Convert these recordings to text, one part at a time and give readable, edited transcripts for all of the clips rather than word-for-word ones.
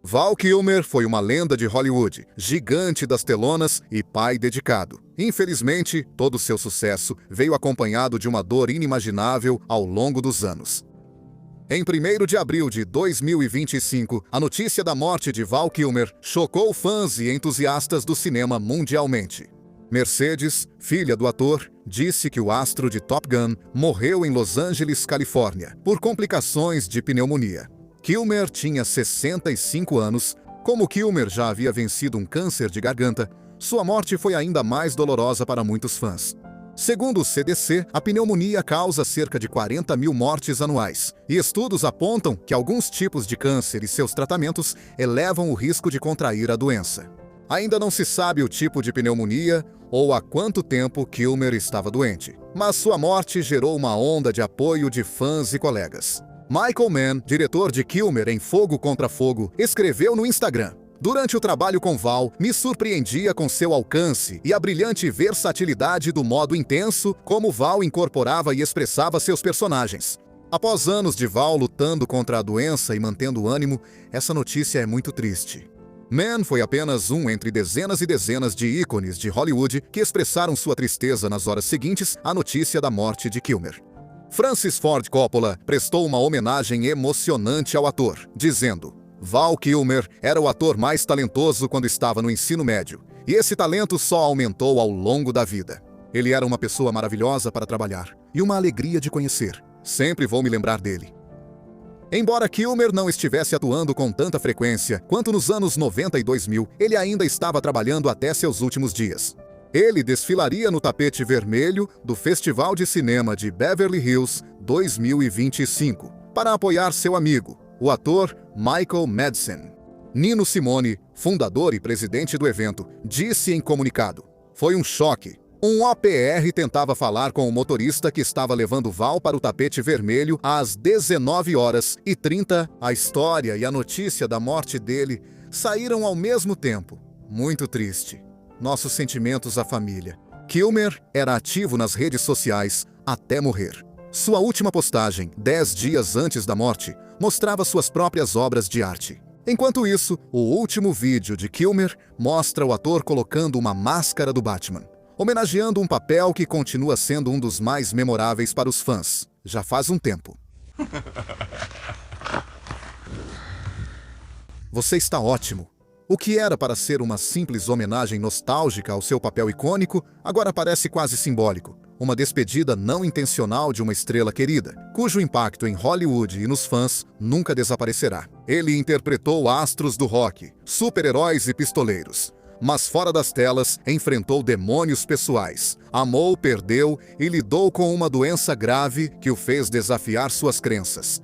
Val Kilmer foi uma lenda de Hollywood, gigante das telonas e pai dedicado. Infelizmente, todo seu sucesso veio acompanhado de uma dor inimaginável ao longo dos anos. Em 1º de abril de 2025, a notícia da morte de Val Kilmer chocou fãs e entusiastas do cinema mundialmente. Mercedes, filha do ator, disse que o astro de Top Gun morreu em Los Angeles, Califórnia, por complicações de pneumonia. Kilmer tinha 65 anos. Como Kilmer já havia vencido um câncer de garganta, sua morte foi ainda mais dolorosa para muitos fãs. Segundo o CDC, a pneumonia causa cerca de 40 mil mortes anuais, e estudos apontam que alguns tipos de câncer e seus tratamentos elevam o risco de contrair a doença. Ainda não se sabe o tipo de pneumonia ou há quanto tempo Kilmer estava doente, mas sua morte gerou uma onda de apoio de fãs e colegas. Michael Mann, diretor de Kilmer em Fogo Contra Fogo, escreveu no Instagram: "Durante o trabalho com Val, me surpreendia com seu alcance e a brilhante versatilidade do modo intenso como Val incorporava e expressava seus personagens. Após anos de Val lutando contra a doença e mantendo o ânimo, essa notícia é muito triste." Mann foi apenas um entre dezenas e dezenas de ícones de Hollywood que expressaram sua tristeza nas horas seguintes à notícia da morte de Kilmer. Francis Ford Coppola prestou uma homenagem emocionante ao ator, dizendo: "Val Kilmer era o ator mais talentoso quando estava no ensino médio, e esse talento só aumentou ao longo da vida. Ele era uma pessoa maravilhosa para trabalhar, e uma alegria de conhecer. Sempre vou me lembrar dele." Embora Kilmer não estivesse atuando com tanta frequência quanto nos anos 90 e 2000, ele ainda estava trabalhando até seus últimos dias. Ele desfilaria no tapete vermelho do Festival de Cinema de Beverly Hills 2025, para apoiar seu amigo, o ator Michael Madsen. Nino Simone, fundador e presidente do evento, disse em comunicado: "Foi um choque. Um OPR tentava falar com o motorista que estava levando Val para o tapete vermelho às 19h30. A história e a notícia da morte dele saíram ao mesmo tempo. Muito triste. Nossos sentimentos à família." Kilmer era ativo nas redes sociais até morrer. Sua última postagem, 10 dias antes da morte, mostrava suas próprias obras de arte. Enquanto isso, o último vídeo de Kilmer mostra o ator colocando uma máscara do Batman, homenageando um papel que continua sendo um dos mais memoráveis para os fãs, já faz um tempo. Você está ótimo. O que era para ser uma simples homenagem nostálgica ao seu papel icônico, agora parece quase simbólico. Uma despedida não intencional de uma estrela querida, cujo impacto em Hollywood e nos fãs nunca desaparecerá. Ele interpretou astros do rock, super-heróis e pistoleiros. Mas fora das telas, enfrentou demônios pessoais. Amou, perdeu e lidou com uma doença grave que o fez desafiar suas crenças.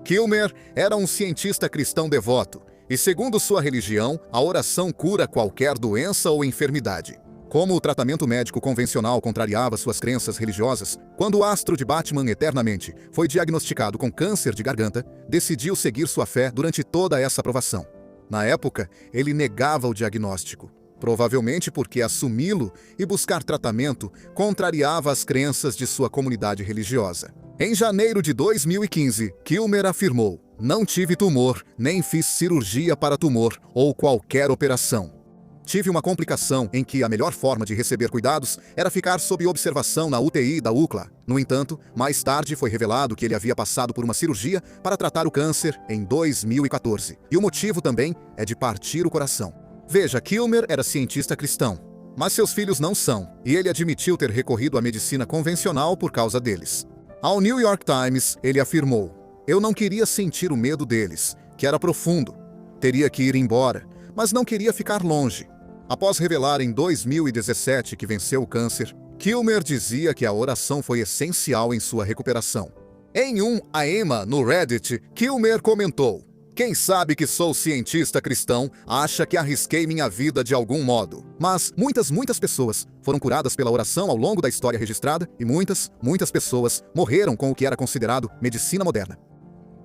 Kilmer era um cientista cristão devoto, e segundo sua religião, a oração cura qualquer doença ou enfermidade. Como o tratamento médico convencional contrariava suas crenças religiosas, quando o astro de Batman Eternamente foi diagnosticado com câncer de garganta, decidiu seguir sua fé durante toda essa provação. Na época, ele negava o diagnóstico, provavelmente porque assumi-lo e buscar tratamento contrariava as crenças de sua comunidade religiosa. Em janeiro de 2015, Kilmer afirmou: "Não tive tumor, nem fiz cirurgia para tumor ou qualquer operação. Tive uma complicação em que a melhor forma de receber cuidados era ficar sob observação na UTI da UCLA. No entanto, mais tarde foi revelado que ele havia passado por uma cirurgia para tratar o câncer em 2014. E o motivo também é de partir o coração." Veja, Kilmer era cientista cristão, mas seus filhos não são, e ele admitiu ter recorrido à medicina convencional por causa deles. Ao New York Times, ele afirmou: "Eu não queria sentir o medo deles, que era profundo. Teria que ir embora, mas não queria ficar longe." Após revelar em 2017 que venceu o câncer, Kilmer dizia que a oração foi essencial em sua recuperação. Em um AEMA no Reddit, Kilmer comentou: "Quem sabe que sou cientista cristão acha que arrisquei minha vida de algum modo. Mas muitas pessoas foram curadas pela oração ao longo da história registrada e muitas pessoas morreram com o que era considerado medicina moderna."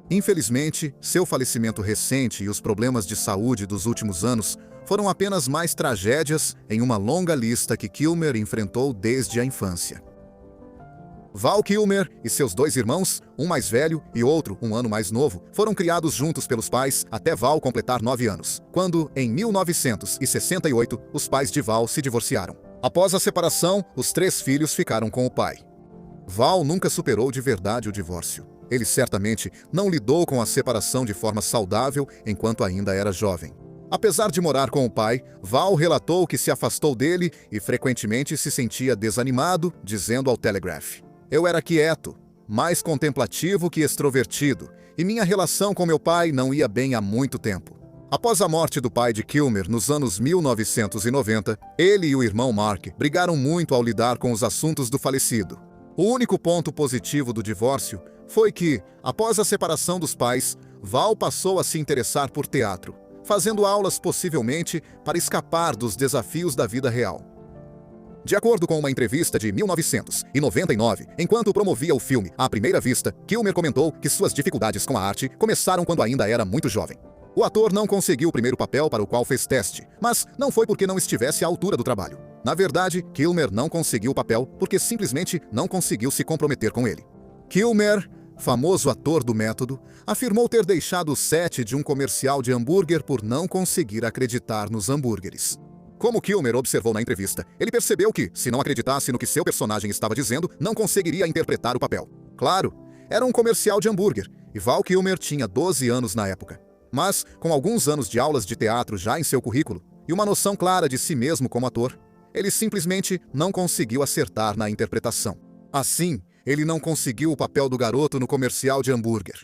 Infelizmente, seu falecimento recente e os problemas de saúde dos últimos anos foram apenas mais tragédias em uma longa lista que Kilmer enfrentou desde a infância. Val Kilmer e seus dois irmãos, um mais velho e outro um ano mais novo, foram criados juntos pelos pais até Val completar 9 anos, quando, em 1968, os pais de Val se divorciaram. Após a separação, os 3 filhos ficaram com o pai. Val nunca superou de verdade o divórcio. Ele certamente não lidou com a separação de forma saudável enquanto ainda era jovem. Apesar de morar com o pai, Val relatou que se afastou dele e frequentemente se sentia desanimado, dizendo ao Telegraph: "Eu era quieto, mais contemplativo que extrovertido, e minha relação com meu pai não ia bem há muito tempo." Após a morte do pai de Kilmer nos anos 1990, ele e o irmão Mark brigaram muito ao lidar com os assuntos do falecido. O único ponto positivo do divórcio foi que, após a separação dos pais, Val passou a se interessar por teatro, fazendo aulas possivelmente para escapar dos desafios da vida real. De acordo com uma entrevista de 1999, enquanto promovia o filme À Primeira Vista, Kilmer comentou que suas dificuldades com a arte começaram quando ainda era muito jovem. O ator não conseguiu o primeiro papel para o qual fez teste, mas não foi porque não estivesse à altura do trabalho. Na verdade, Kilmer não conseguiu o papel porque simplesmente não conseguiu se comprometer com ele. Kilmer, famoso ator do método, afirmou ter deixado o set de um comercial de hambúrguer por não conseguir acreditar nos hambúrgueres. Como Kilmer observou na entrevista, ele percebeu que, se não acreditasse no que seu personagem estava dizendo, não conseguiria interpretar o papel. Claro, era um comercial de hambúrguer, e Val Kilmer tinha 12 anos na época. Mas, com alguns anos de aulas de teatro já em seu currículo, e uma noção clara de si mesmo como ator, ele simplesmente não conseguiu acertar na interpretação. Assim, ele não conseguiu o papel do garoto no comercial de hambúrguer.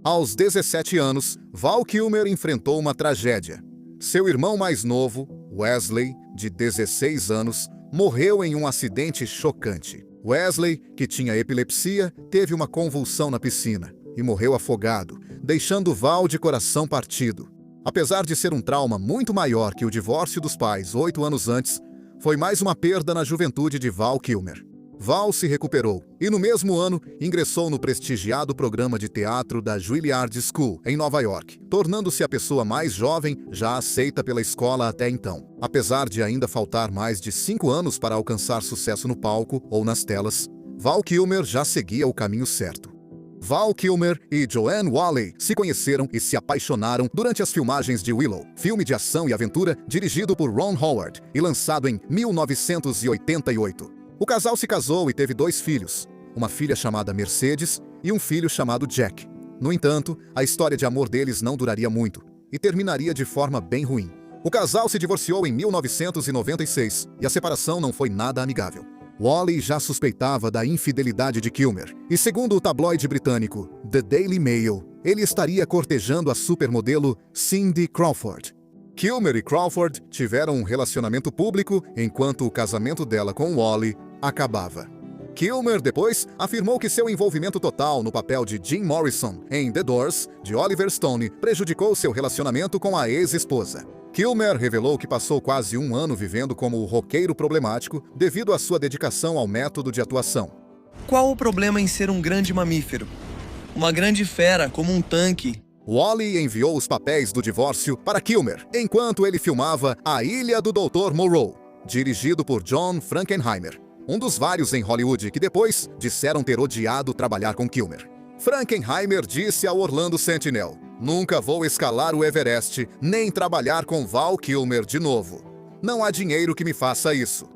Aos 17 anos, Val Kilmer enfrentou uma tragédia. Seu irmão mais novo, Wesley, de 16 anos, morreu em um acidente chocante. Wesley, que tinha epilepsia, teve uma convulsão na piscina e morreu afogado, deixando Val de coração partido. Apesar de ser um trauma muito maior que o divórcio dos pais 8 anos antes, foi mais uma perda na juventude de Val Kilmer. Val se recuperou e, no mesmo ano, ingressou no prestigiado programa de teatro da Juilliard School, em Nova York, tornando-se a pessoa mais jovem já aceita pela escola até então. Apesar de ainda faltar mais de 5 anos para alcançar sucesso no palco ou nas telas, Val Kilmer já seguia o caminho certo. Val Kilmer e Joanne Whalley se conheceram e se apaixonaram durante as filmagens de Willow, filme de ação e aventura dirigido por Ron Howard e lançado em 1988. O casal se casou e teve 2 filhos, uma filha chamada Mercedes e um filho chamado Jack. No entanto, a história de amor deles não duraria muito e terminaria de forma bem ruim. O casal se divorciou em 1996 e a separação não foi nada amigável. Whalley já suspeitava da infidelidade de Kilmer, e segundo o tabloide britânico The Daily Mail, ele estaria cortejando a supermodelo Cindy Crawford. Kilmer e Crawford tiveram um relacionamento público enquanto o casamento dela com Whalley acabava. Kilmer depois afirmou que seu envolvimento total no papel de Jim Morrison em The Doors, de Oliver Stone, prejudicou seu relacionamento com a ex-esposa. Kilmer revelou que passou quase 1 ano vivendo como o roqueiro problemático devido à sua dedicação ao método de atuação. Qual o problema em ser um grande mamífero? Uma grande fera, como um tanque. Whalley enviou os papéis do divórcio para Kilmer, enquanto ele filmava A Ilha do Dr. Moreau, dirigido por John Frankenheimer, um dos vários em Hollywood que depois disseram ter odiado trabalhar com Kilmer. Frankenheimer disse ao Orlando Sentinel: "Nunca vou escalar o Everest, nem trabalhar com Val Kilmer de novo. Não há dinheiro que me faça isso."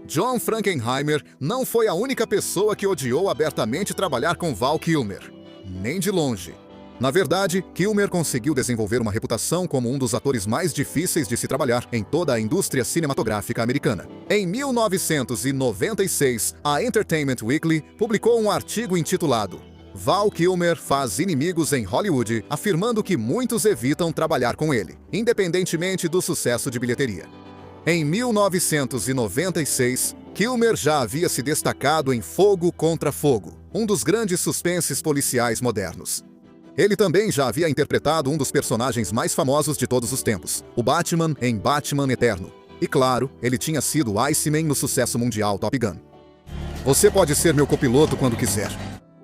John Frankenheimer não foi a única pessoa que odiou abertamente trabalhar com Val Kilmer. Nem de longe. Na verdade, Kilmer conseguiu desenvolver uma reputação como um dos atores mais difíceis de se trabalhar em toda a indústria cinematográfica americana. Em 1996, a Entertainment Weekly publicou um artigo intitulado Val Kilmer faz inimigos em Hollywood, afirmando que muitos evitam trabalhar com ele, independentemente do sucesso de bilheteria. Em 1996, Kilmer já havia se destacado em Fogo contra Fogo, um dos grandes suspenses policiais modernos. Ele também já havia interpretado um dos personagens mais famosos de todos os tempos, o Batman em Batman Eterno. E claro, ele tinha sido Iceman no sucesso mundial Top Gun. "Você pode ser meu copiloto quando quiser."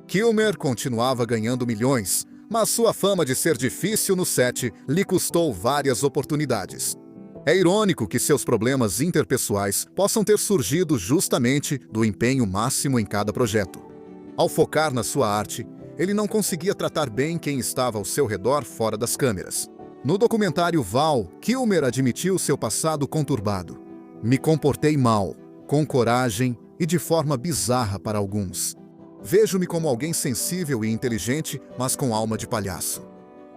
Kilmer continuava ganhando milhões, mas sua fama de ser difícil no set lhe custou várias oportunidades. É irônico que seus problemas interpessoais possam ter surgido justamente do empenho máximo em cada projeto. Ao focar na sua arte, ele não conseguia tratar bem quem estava ao seu redor fora das câmeras. No documentário Val, Kilmer admitiu seu passado conturbado. Me comportei mal, com coragem e de forma bizarra para alguns. Vejo-me como alguém sensível e inteligente, mas com alma de palhaço.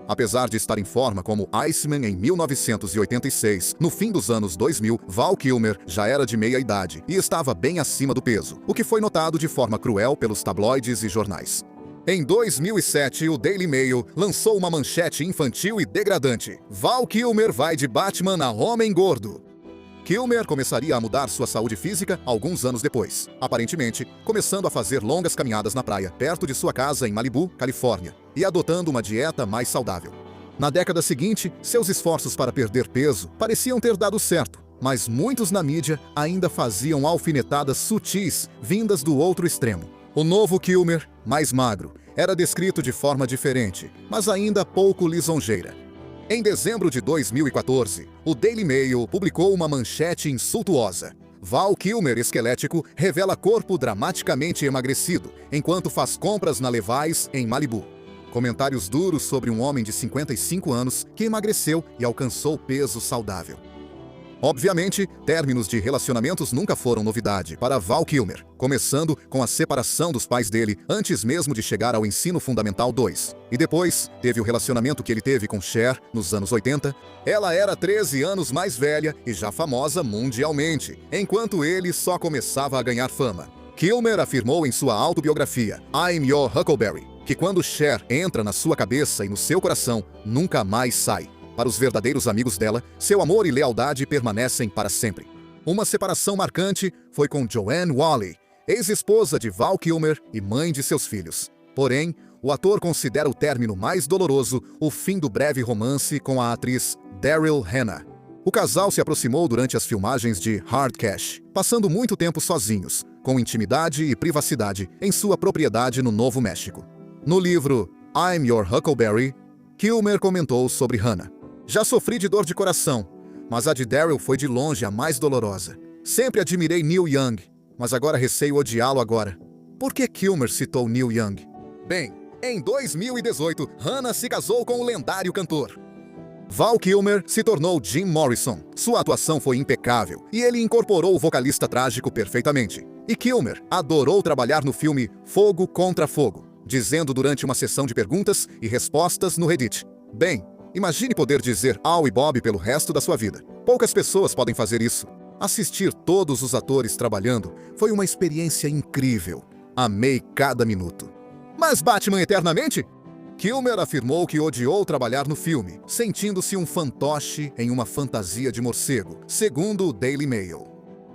Apesar de estar em forma como Iceman em 1986, no fim dos anos 2000, Val Kilmer já era de meia idade e estava bem acima do peso, o que foi notado de forma cruel pelos tabloides e jornais. Em 2007, o Daily Mail lançou uma manchete infantil e degradante: Val Kilmer vai de Batman a Homem Gordo. Kilmer começaria a mudar sua saúde física alguns anos depois, aparentemente começando a fazer longas caminhadas na praia, perto de sua casa em Malibu, Califórnia, e adotando uma dieta mais saudável. Na década seguinte, seus esforços para perder peso pareciam ter dado certo, mas muitos na mídia ainda faziam alfinetadas sutis vindas do outro extremo. O novo Kilmer, mais magro, era descrito de forma diferente, mas ainda pouco lisonjeira. Em dezembro de 2014, o Daily Mail publicou uma manchete insultuosa. Val Kilmer esquelético revela corpo dramaticamente emagrecido, enquanto faz compras na Levi's em Malibu. Comentários duros sobre um homem de 55 anos que emagreceu e alcançou peso saudável. Obviamente, términos de relacionamentos nunca foram novidade para Val Kilmer, começando com a separação dos pais dele antes mesmo de chegar ao ensino fundamental 2. E depois, teve o relacionamento que ele teve com Cher nos anos 80. Ela era 13 anos mais velha e já famosa mundialmente, enquanto ele só começava a ganhar fama. Kilmer afirmou em sua autobiografia, I'm Your Huckleberry, que quando Cher entra na sua cabeça e no seu coração, nunca mais sai. Para os verdadeiros amigos dela, seu amor e lealdade permanecem para sempre. Uma separação marcante foi com Joanne Whalley, ex-esposa de Val Kilmer e mãe de seus filhos. Porém, o ator considera o término mais doloroso o fim do breve romance com a atriz Daryl Hannah. O casal se aproximou durante as filmagens de Hard Cash, passando muito tempo sozinhos, com intimidade e privacidade em sua propriedade no Novo México. No livro I'm Your Huckleberry, Kilmer comentou sobre Hannah. Já sofri de dor de coração, mas a de Daryl foi de longe a mais dolorosa. Sempre admirei Neil Young, mas agora receio odiá-lo agora. Por que Kilmer citou Neil Young? Bem, em 2018, Hannah se casou com o lendário cantor. Val Kilmer se tornou Jim Morrison. Sua atuação foi impecável e ele incorporou o vocalista trágico perfeitamente. E Kilmer adorou trabalhar no filme Fogo contra Fogo, dizendo durante uma sessão de perguntas e respostas no Reddit: bem, imagine poder dizer Al e Bob pelo resto da sua vida. Poucas pessoas podem fazer isso. Assistir todos os atores trabalhando foi uma experiência incrível. Amei cada minuto. Mas Batman eternamente? Kilmer afirmou que odiou trabalhar no filme, sentindo-se um fantoche em uma fantasia de morcego, segundo o Daily Mail.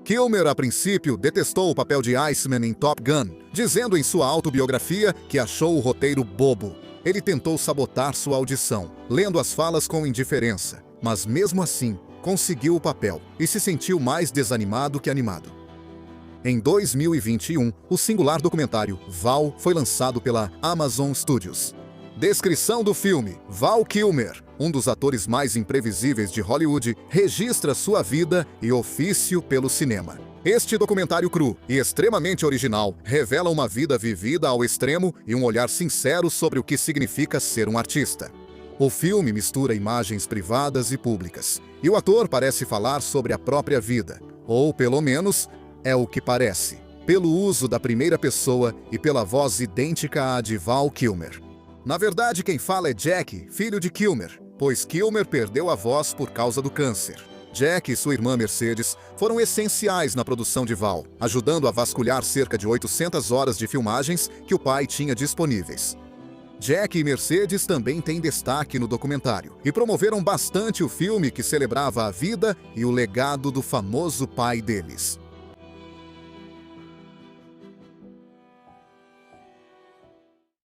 Kilmer, a princípio, detestou o papel de Iceman em Top Gun, dizendo em sua autobiografia que achou o roteiro bobo. Ele tentou sabotar sua audição, lendo as falas com indiferença, mas mesmo assim, conseguiu o papel e se sentiu mais desanimado que animado. Em 2021, o singular documentário Val foi lançado pela Amazon Studios. Descrição do filme: Val Kilmer, um dos atores mais imprevisíveis de Hollywood, registra sua vida e ofício pelo cinema. Este documentário cru e extremamente original revela uma vida vivida ao extremo e um olhar sincero sobre o que significa ser um artista. O filme mistura imagens privadas e públicas, e o ator parece falar sobre a própria vida, ou pelo menos é o que parece, pelo uso da primeira pessoa e pela voz idêntica à de Val Kilmer. Na verdade, quem fala é Jack, filho de Kilmer, pois Kilmer perdeu a voz por causa do câncer. Jack e sua irmã Mercedes foram essenciais na produção de Val, ajudando a vasculhar cerca de 800 horas de filmagens que o pai tinha disponíveis. Jack e Mercedes também têm destaque no documentário e promoveram bastante o filme que celebrava a vida e o legado do famoso pai deles.